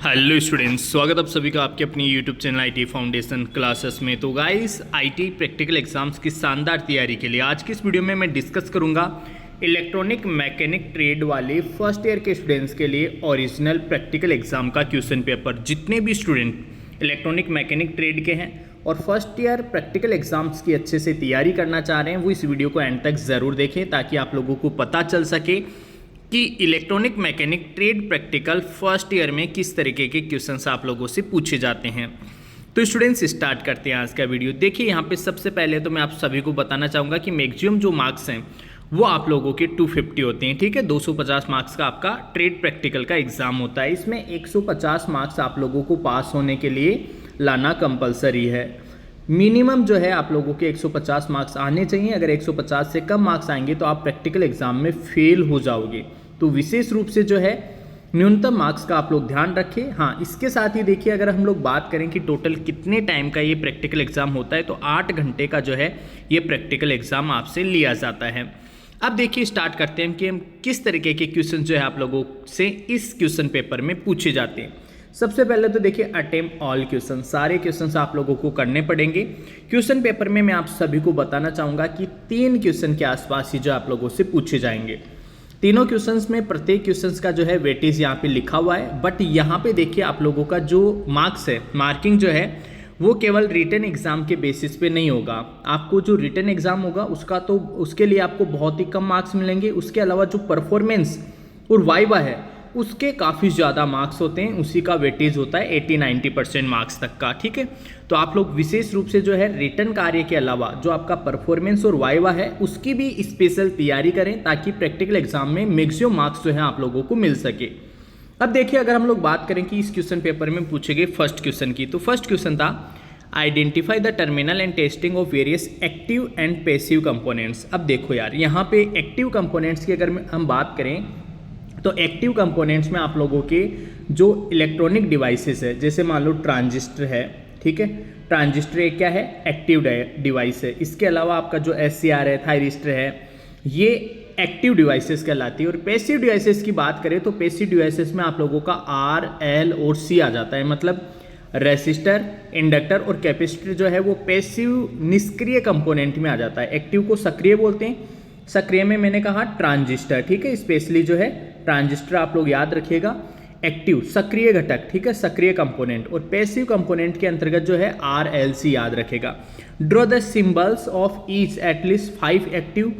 Hello students, स्वागत आप सभी का आपके अपनी YouTube channel IT foundation classes में। तो गाइस, आईटी प्रैक्टिकल एग्जाम्स की शानदार तैयारी के लिए आज की इस वीडियो में मैं डिस्कस करूंगा इलेक्ट्रॉनिक मैकेनिक ट्रेड वाले फर्स्ट ईयर के स्टूडेंट्स के लिए ओरिजिनल प्रैक्टिकल एग्जाम का क्वेश्चन पेपर। जितने भी स्टूडेंट इलेक्ट्रॉनिक मैकेनिक ट्रेड के हैं और फर्स्ट ईयर प्रैक्टिकल एग्जाम्स की अच्छे से तैयारी करना चाह रहे हैं, वो इस वीडियो को एंड तक ज़रूर देखें ताकि आप लोगों को पता चल सके कि electronic mechanic trade practical first year में किस तरीके के क्वेश्चंस आप लोगों से पूछे जाते हैं। तो स्टूडेंट्स, स्टार्ट करते हैं आज का वीडियो। देखिए, यहाँ पे सबसे पहले तो मैं आप सभी को बताना चाहूँगा कि मैक्सिमम जो मार्क्स हैं वो आप लोगों के 250 होते हैं। ठीक है, 250 मार्क्स का आपका ट्रेड प्रैक्टिकल का एग्जाम होता है। इसमें 150 मार्क्स आप लोगों को पास होने के लिए लाना कंपलसरी है। मिनिमम जो है आप लोगों के 150 मार्क्स आने चाहिए। अगर 150 से कम मार्क्स आएंगे तो आप प्रैक्टिकल एग्जाम में फेल हो जाओगे। तो विशेष रूप से जो है न्यूनतम मार्क्स का आप लोग ध्यान रखें। हाँ, इसके साथ ही देखिए, अगर हम लोग बात करें कि टोटल कितने टाइम का ये प्रैक्टिकल एग्जाम होता है, तो 8 घंटे का जो है ये प्रैक्टिकल एग्जाम आपसे लिया जाता है। अब देखिए, स्टार्ट करते हैं कि हम किस तरीके के क्वेश्चन जो है आप लोगों से इस क्वेश्चन पेपर में पूछे जाते हैं। सबसे पहले तो देखिए, अटेम्प्ट ऑल क्वेश्चन, सारे क्वेश्चन आप लोगों को करने पड़ेंगे। क्वेश्चन पेपर में मैं आप सभी को बताना चाहूँगा कि 3 क्वेश्चन के आसपास ही जो आप लोगों से पूछे जाएंगे। तीनों क्वेश्चंस में प्रत्येक क्वेश्चंस का जो है वेटेज यहाँ पे लिखा हुआ है, बट यहाँ पे देखिए आप लोगों का जो मार्क्स है, मार्किंग जो है वो केवल रिटन एग्जाम के बेसिस पे नहीं होगा। आपको जो रिटन एग्जाम होगा उसके लिए आपको बहुत ही कम मार्क्स मिलेंगे। उसके अलावा जो परफॉर्मेंस और वाइवा है उसके काफ़ी ज़्यादा मार्क्स होते हैं, उसी का वेटेज होता है 80-90% मार्क्स तक का। ठीक है, तो आप लोग विशेष रूप से जो है रिटन कार्य के अलावा जो आपका परफॉर्मेंस और वाइवा है उसकी भी स्पेशल तैयारी करें ताकि प्रैक्टिकल एग्जाम में मैक्सिमम मार्क्स जो है आप लोगों को मिल सके। अब देखिए, अगर हम लोग बात करें कि इस क्वेश्चन पेपर में पूछे गए फर्स्ट क्वेश्चन की, तो फर्स्ट क्वेश्चन था identify the terminal and testing of various active and passive components. अब देखो यार, यहाँ पे एक्टिव कंपोनेंट्स की अगर हम बात करें तो एक्टिव कंपोनेंट्स में आप लोगों के जो इलेक्ट्रॉनिक डिवाइसेस है, जैसे मान लो ट्रांजिस्टर है। ठीक है, ट्रांजिस्टर एक क्या है, एक्टिव डिवाइस है। इसके अलावा आपका जो SCR है, थायरिस्टर है, ये एक्टिव डिवाइसेस कहलाती है। और पैसिव डिवाइसेस की बात करें तो पैसिव डिवाइसेस में आप लोगों का R, L और C आ जाता है। मतलब रेसिस्टर, इंडक्टर और कैपेसिटर जो है वो पैसिव निष्क्रिय कंपोनेंट में आ जाता है। एक्टिव को सक्रिय बोलते हैं, सक्रिय में मैंने कहा ट्रांजिस्टर। ठीक है, स्पेशली जो है ट्रांजिस्टर आप लोग याद रखिएगा। एक्टिव सक्रिय घटक, ठीक है, सक्रिय कंपोनेंट। और पैसिव कंपोनेंट के अंतर्गत जो है RLC याद रखेगा। Draw the symbols of each at least 5 active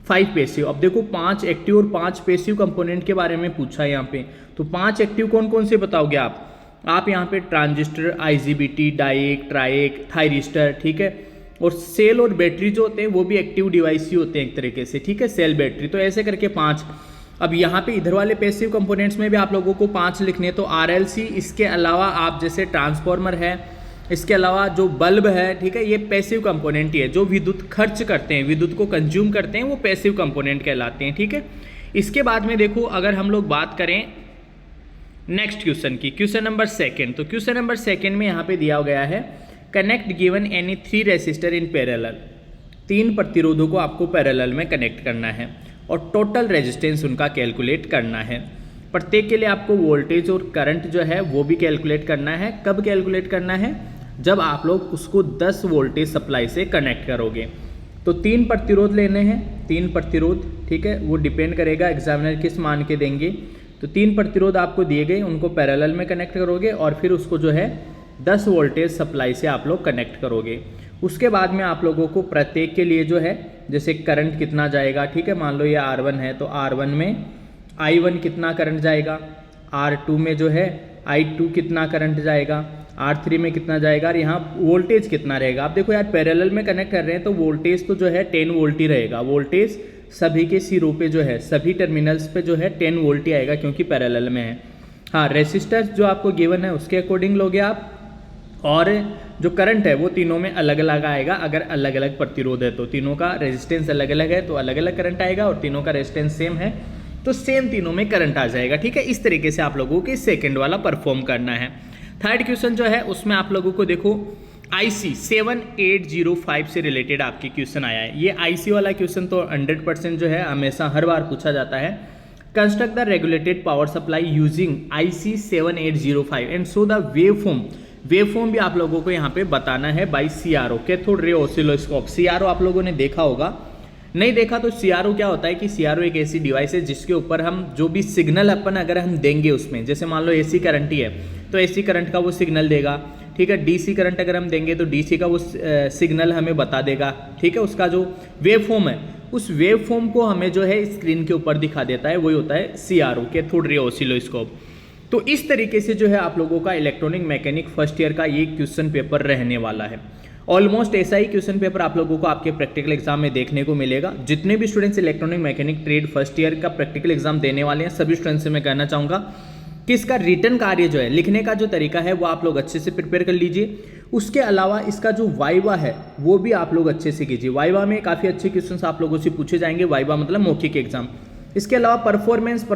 5 passive. अब देखो, 5 एक्टिव और 5 पैसिव कंपोनेंट के बारे में पूछा है यहाँ पे। तो 5 एक्टिव कौन कौन से बताओगे आप यहाँ पे transistor, IGBT, diac, triac, thyristor. ठीक है, और सेल और बैटरी जो होते हैं वो भी एक्टिव डिवाइस ही होते हैं एक तरीके से। ठीक है, सेल, बैटरी, तो ऐसे करके 5। अब यहाँ पे इधर वाले पैसिव कंपोनेंट्स में भी आप लोगों को 5 लिखने, तो RLC। इसके अलावा आप जैसे ट्रांसफार्मर है, इसके अलावा जो बल्ब है, ठीक है, ये पैसिव कंपोनेंट ही है। जो विद्युत खर्च करते हैं, विद्युत को कंज्यूम करते हैं, वो पैसिव कंपोनेंट कहलाते हैं। ठीक है, इसके बाद में देखो, अगर हम लोग बात करें नेक्स्ट क्वेश्चन की, क्वेश्चन नंबर 2, तो क्वेश्चन नंबर 2 में यहाँ पे दिया गया है connect given any 3 resistor in parallel. 3 प्रतिरोधों को आपको पैरेलल में कनेक्ट करना है और टोटल रेजिस्टेंस उनका कैलकुलेट करना है। प्रत्येक के लिए आपको वोल्टेज और करंट जो है वो भी कैलकुलेट करना है। कब कैलकुलेट करना है? जब आप लोग उसको 10 वोल्टेज सप्लाई से कनेक्ट करोगे। तो 3 प्रतिरोध लेने हैं, 3 प्रतिरोध। ठीक है, वो डिपेंड करेगा एग्जामिनर किस मान के देंगे। तो 3 प्रतिरोध आपको दिए गए, उनको पैरेलल में कनेक्ट करोगे और फिर उसको जो है 10 वोल्टेज सप्लाई से आप लोग कनेक्ट करोगे। उसके बाद में आप लोगों को प्रत्येक के लिए जो है जैसे करंट कितना जाएगा, ठीक है, मान लो ये R1 है तो R1 में I1 कितना करंट जाएगा, R2 में जो है I2 कितना करंट जाएगा, R3 में कितना जाएगा, और यहाँ वोल्टेज कितना रहेगा। आप देखो यार, पैरेलल में कनेक्ट कर रहे हैं तो वोल्टेज तो जो है 10 वोल्ट ही रहेगा। वोल्टेज सभी के सिरों पे जो है, सभी टर्मिनल्स पे जो है 10 वोल्ट ही आएगा क्योंकि पैरेलल में है। हाँ, रेसिस्टर जो आपको गिवन है उसके अकॉर्डिंग लोगे आप, और जो करंट है वो तीनों में अलग अलग आएगा। अगर अलग अलग प्रतिरोध है तो तीनों का रेजिस्टेंस अलग अलग है तो अलग अलग करंट आएगा, और तीनों का रेजिस्टेंस सेम है तो सेम तीनों में करंट आ जाएगा। ठीक है, इस तरीके से आप लोगों को सेकंड वाला परफॉर्म करना है। थर्ड क्वेश्चन जो है उसमें आप लोगों को देखो IC 7805 से रिलेटेड आपकी क्वेश्चन आया है। ये IC वाला क्वेश्चन तो 100% जो है हमेशा हर बार पूछा जाता है। Construct the regulated power supply using IC 7805 and so the wave form भी आप लोगों को यहाँ पे बताना है by CRO, cathode ray oscilloscope. CRO आप लोगों ने देखा होगा, नहीं देखा तो CRO क्या होता है कि CRO एक ऐसी डिवाइस है जिसके ऊपर हम जो भी सिग्नल अपन अगर हम देंगे उसमें, जैसे मान लो AC करंट ही है तो AC करंट का वो सिग्नल देगा, ठीक है। DC करंट अगर हम देंगे तो DC का वो सिग्नल हमें बता देगा, ठीक है। उसका जो वेव फॉर्म है उस वेव फॉर्म को हमें जो है स्क्रीन के ऊपर दिखा देता है, वही होता है CRO, कैथोड रे ऑसिलोस्कोप। तो इस तरीके से जो है आप लोगों का इलेक्ट्रॉनिक मैकेनिक फर्स्ट ईयर का ये क्वेश्चन पेपर रहने वाला है। ऑलमोस्ट ऐसा ही क्वेश्चन पेपर आप लोगों को आपके प्रैक्टिकल एग्जाम में देखने को मिलेगा। जितने भी students electronic mechanic trade first year का प्रैक्टिकल एग्जाम देने वाले हैं, सभी स्टूडेंट्स से मैं कहना चाहूँगा कि इसका रिटर्न कार्य जो है, लिखने का जो तरीका है वो आप लोग अच्छे से प्रिपेयर कर लीजिए। उसके अलावा इसका जो वाइवा है वो भी आप लोग अच्छे से कीजिए। वाइवा में काफ़ी अच्छे क्वेश्चंस आप लोगों से पूछे जाएंगे, वाइवा मतलब मौखिक एग्जाम। इसके अलावा परफॉर्मेंस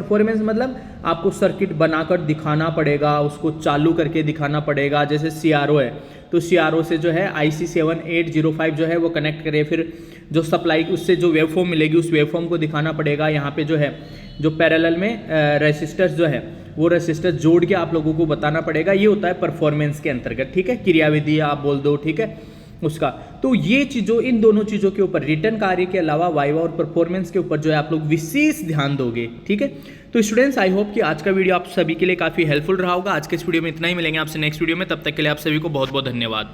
मतलब आपको सर्किट बनाकर दिखाना पड़ेगा, उसको चालू करके दिखाना पड़ेगा। जैसे CRO है तो CRO से जो है IC 7805 जो है वो कनेक्ट करे, फिर जो सप्लाई उससे जो वेवफॉर्म मिलेगी उस वेवफॉर्म को दिखाना पड़ेगा। यहाँ पे जो है जो पैरेलल में रेसिस्टर्स जो है वो रेसिस्टर जोड़ के आप लोगों को बताना पड़ेगा। ये होता है परफॉर्मेंस के अंतर्गत, ठीक है, क्रियाविधि आप बोल दो, ठीक है उसका। तो ये चीज़ों, इन दोनों चीज़ों के ऊपर रिटर्न कार्य के अलावा वाइवा और परफॉर्मेंस के ऊपर जो है आप लोग विशेष ध्यान दोगे, ठीक है। तो स्टूडेंट्स, आई होप कि आज का वीडियो आप सभी के लिए काफ़ी हेल्पफुल रहा होगा। आज के इस वीडियो में इतना ही, मिलेंगे आपसे नेक्स्ट वीडियो में, तब तक के लिए आप सभी को बहुत बहुत धन्यवाद।